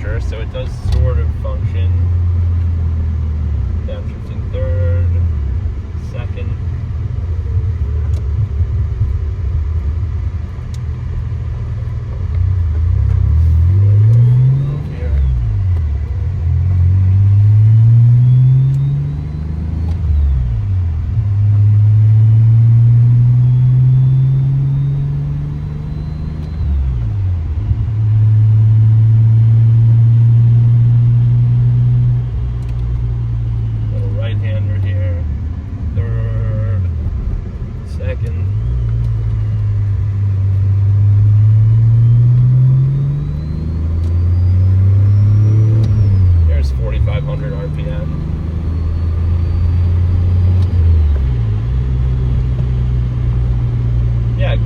temperature, so it does sort of function. Downshifting third, second.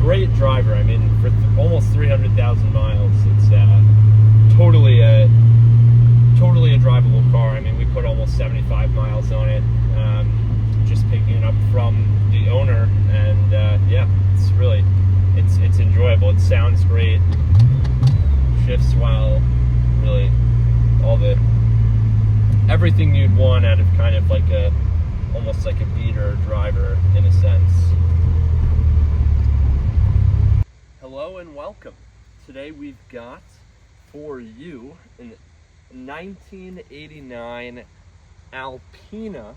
Great driver. I mean, for almost 300,000 miles, it's totally a drivable car. I mean, we put almost 75 miles on it, just picking it up from the owner, and yeah, it's really, it's enjoyable. It sounds great, shifts well, really everything you'd want out of kind of like almost like a beater driver in a sense. Hello and welcome. Today we've got for you a 1989 Alpina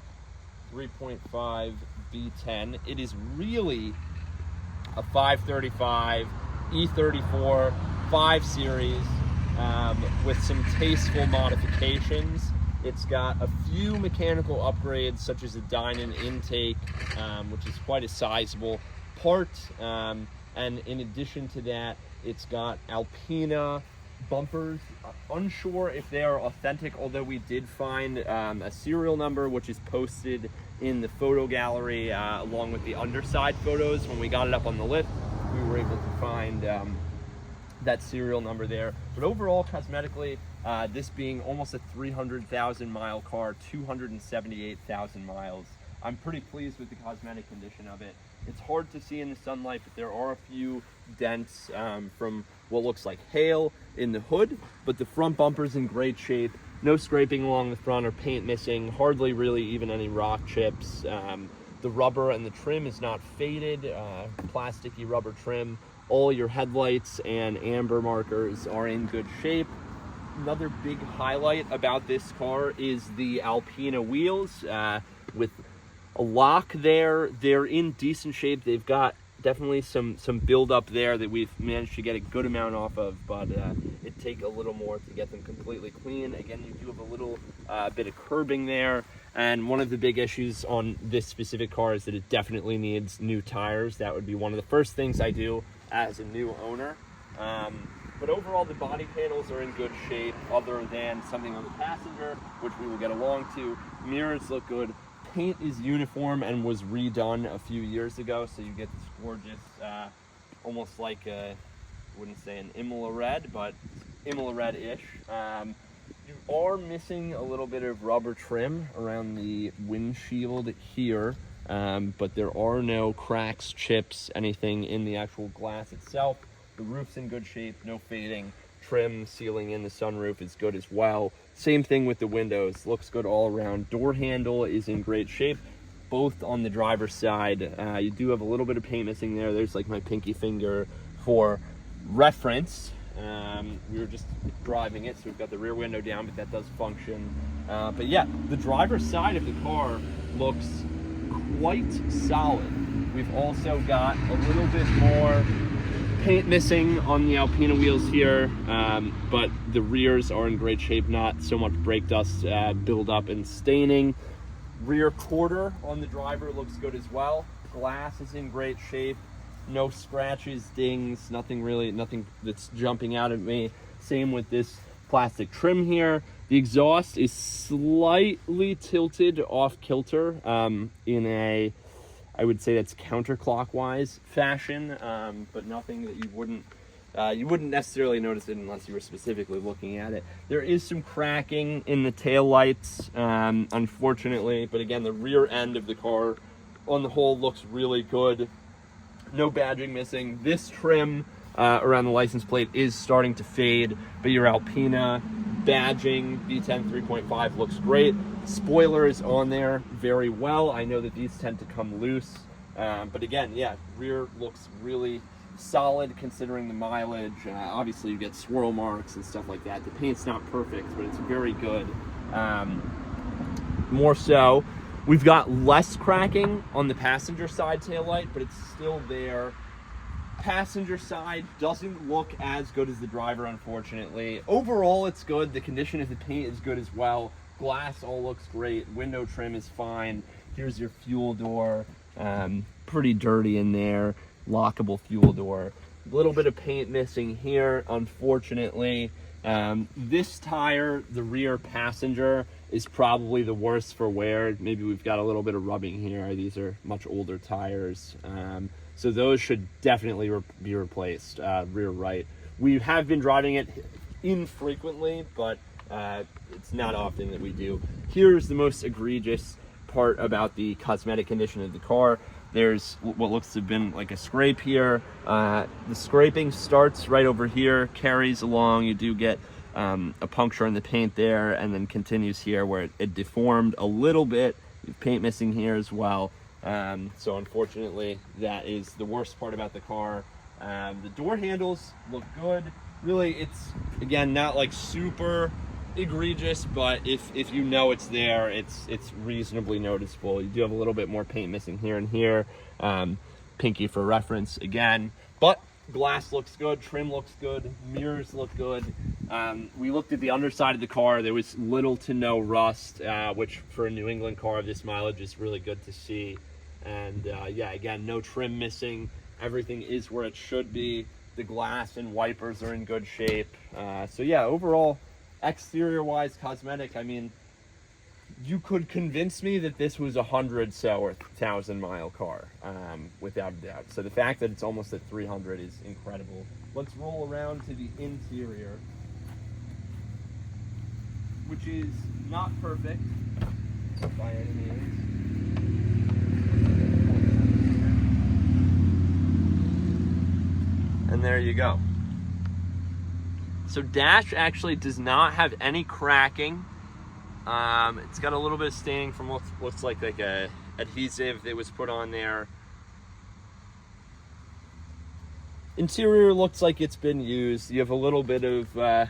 3.5 V10. It is really a 535 E34 5 Series with some tasteful modifications. It's got a few mechanical upgrades, such as a dyno intake, which is quite a sizable part. And in addition to that, it's got Alpina bumpers. Unsure if they are authentic, although we did find a serial number, which is posted in the photo gallery along with the underside photos. When we got it up on the lift, we were able to find that serial number there. But overall, cosmetically, this being almost a 300,000 mile car, 278,000 miles, I'm pretty pleased with the cosmetic condition of it. It's hard to see in the sunlight, but there are a few dents from what looks like hail in the hood, but the front bumper's in great shape. No scraping along the front or paint missing, hardly really even any rock chips. The rubber and the trim is not faded, plasticky rubber trim. All your headlights and amber markers are in good shape. Another big highlight about this car is the Alpina wheels with a lock there. They're in decent shape. They've got definitely some build up there that we've managed to get a good amount off of, but it'd take a little more to get them completely clean. Again, you do have a little bit of curbing there, and one of the big issues on this specific car is that it definitely needs new tires. That would be one of the first things I do as a new owner. But overall, the body panels are in good shape, other than something on the passenger, which we will get along to. Mirrors look good. Paint is uniform and was redone a few years ago, so you get this gorgeous, almost like I wouldn't say an Imola red, but Imola red-ish. You are missing a little bit of rubber trim around the windshield here, but there are no cracks, chips, anything in the actual glass itself. The roof's in good shape, no fading. Trim, sealing in the sunroof is good as well. Same thing with the windows, looks good all around. Door handle is in great shape, both on the driver's side. You do have a little bit of paint missing there. There's like my pinky finger for reference. We were just driving it, so we've got the rear window down, but that does function. But yeah, the driver's side of the car looks quite solid. We've also got a little bit more paint missing on the Alpina wheels here, but the rears are in great shape, not so much brake dust buildup and staining. Rear quarter on the driver looks good as well. Glass is in great shape, no scratches, dings, nothing that's jumping out at me. Same with this plastic trim here. The exhaust is slightly tilted off kilter in a, I would say that's counterclockwise fashion, but nothing that you wouldn't necessarily notice it unless you were specifically looking at it. There is some cracking in the taillights, unfortunately, but again, the rear end of the car on the whole looks really good. No badging missing. This trim around the license plate is starting to fade, but your Alpina badging, V10 3.5 looks great. Spoiler is on there very well. I know that these tend to come loose, but again, yeah, rear looks really solid considering the mileage. Obviously you get swirl marks and stuff like that. The paint's not perfect, but it's very good. More so, we've got less cracking on the passenger side taillight, but it's still there. Passenger side doesn't look as good as the driver, unfortunately. Overall, it's good. The condition of the paint is good as well. Glass all looks great. Window trim is fine. Here's your fuel door. Pretty dirty in there. Lockable fuel door. A little bit of paint missing here, unfortunately. This tire, the rear passenger, is probably the worst for wear. Maybe we've got a little bit of rubbing here. These are much older tires. So those should definitely be replaced, rear right. We have been driving it infrequently, but it's not often that we do. Here's the most egregious part about the cosmetic condition of the car. There's what looks to have been like a scrape here. The scraping starts right over here, carries along. You do get a puncture in the paint there, and then continues here where it deformed a little bit. Paint missing here as well. So unfortunately, that is the worst part about the car. The door handles look good. Really, it's, again, not like super egregious, but if you know it's there, it's reasonably noticeable. You do have a little bit more paint missing here and here. Pinky for reference again, but glass looks good, trim looks good, mirrors look good. We looked at the underside of the car. There was little to no rust, which for a New England car of this mileage is really good to see. And yeah, again, no trim missing. Everything is where it should be. The glass and wipers are in good shape. So yeah, overall, exterior wise, cosmetic, I mean, you could convince me that this was 100 or 1,000 mile car, without a doubt. So the fact that it's almost at 300 is incredible. Let's roll around to the interior, which is not perfect by any means. And there you go. So dash actually does not have any cracking. It's got a little bit of staining from what looks like a adhesive that was put on there. Interior looks like it's been used. You have a little bit of,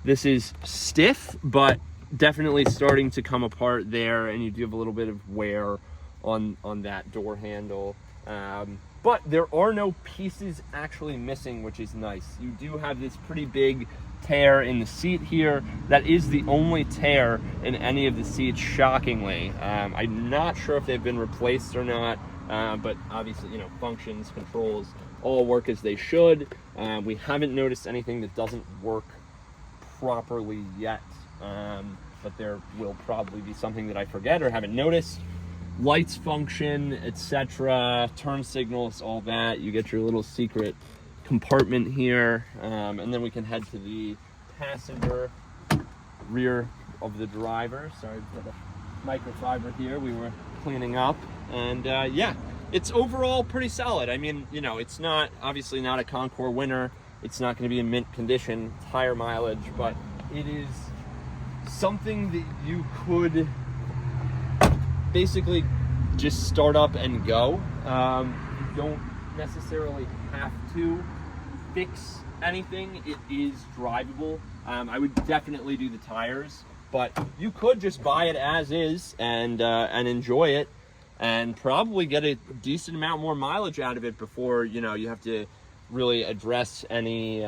this is stiff, but definitely starting to come apart there, and you do have a little bit of wear on that door handle. But there are no pieces actually missing, which is nice. You do have this pretty big tear in the seat here. That is the only tear in any of the seats, shockingly. I'm not sure if they've been replaced or not, but obviously, you know, functions, controls, all work as they should. We haven't noticed anything that doesn't work properly yet, but there will probably be something that I forget or haven't noticed. Lights function, etc., turn signals, all that. You get your little secret compartment here, and then we can head to the passenger rear of the driver. Sorry for the microfiber here, we were cleaning up. And yeah, it's overall pretty solid. I mean, you know, it's not, obviously not a Concours winner. It's not going to be in mint condition, tire mileage, but it is something that you could basically just start up and go. You don't necessarily have to fix anything. It is drivable. I would definitely do the tires, but you could just buy it as is and enjoy it, and probably get a decent amount more mileage out of it before, you know, you have to really address any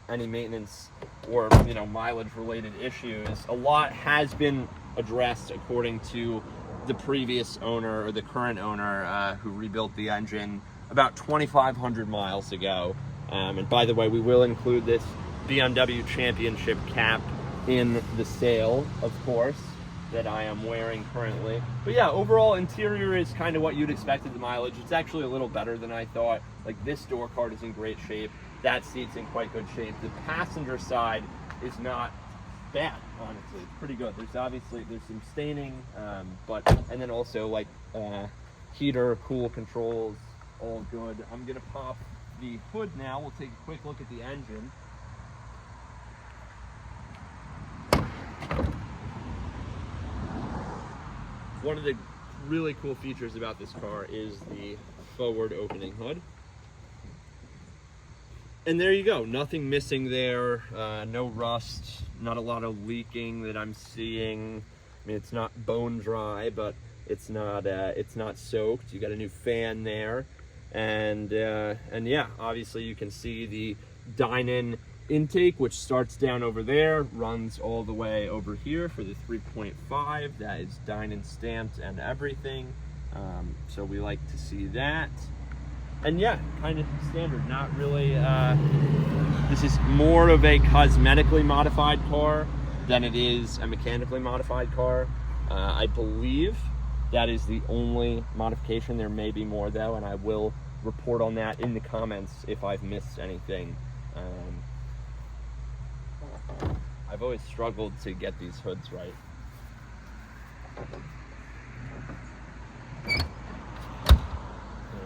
maintenance or, you know, mileage related issues. A lot has been addressed according to the previous owner, or the current owner, who rebuilt the engine about 2,500 miles ago. And by the way, we will include this BMW Championship cap in the sale, of course, that I am wearing currently. But yeah, overall interior is kind of what you'd expect of the mileage. It's actually a little better than I thought. Like, this door card is in great shape. That seat's in quite good shape. The passenger side is not bad, honestly. It's pretty good. There's some staining, and then also like heater, cool controls, all good. I'm gonna pop the hood now. We'll take a quick look at the engine. one of the really cool features about this car is the forward opening hood. And there you go, nothing missing there, no rust, not a lot of leaking that I'm seeing. I mean, it's not bone dry, but it's not soaked. You got a new fan there, and yeah, obviously you can see the dine-in intake, which starts down over there, runs all the way over here for the 3.5. That is dine-in stamped and everything. So we like to see that. And yeah, kind of standard, not really, this is more of a cosmetically modified car than it is a mechanically modified car. I believe that is the only modification. There may be more though, and I will report on that in the comments if I've missed anything. I've always struggled to get these hoods right. There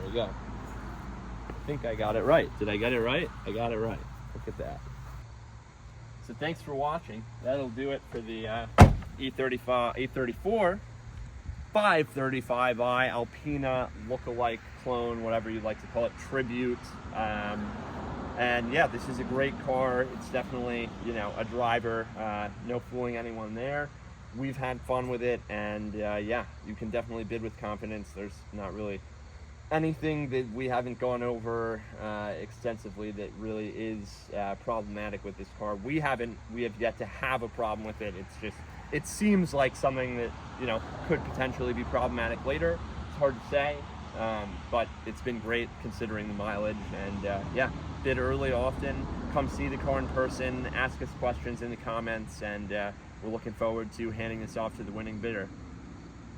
we go. I think I got it right. Did I get it right? I got it right. Look at that. So thanks for watching. That'll do it for the E34 535i Alpina look-alike clone, whatever you'd like to call it, tribute. And yeah, this is a great car. It's definitely, you know, a driver. No fooling anyone there. We've had fun with it, and yeah, you can definitely bid with confidence. There's not really anything that we haven't gone over extensively that really is problematic with this car. We have yet to have a problem with it. It's just, it seems like something that, you know, could potentially be problematic later. It's hard to say, but it's been great considering the mileage. And yeah, bid early often, come see the car in person, ask us questions in the comments, and we're looking forward to handing this off to the winning bidder.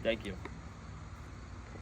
Thank you.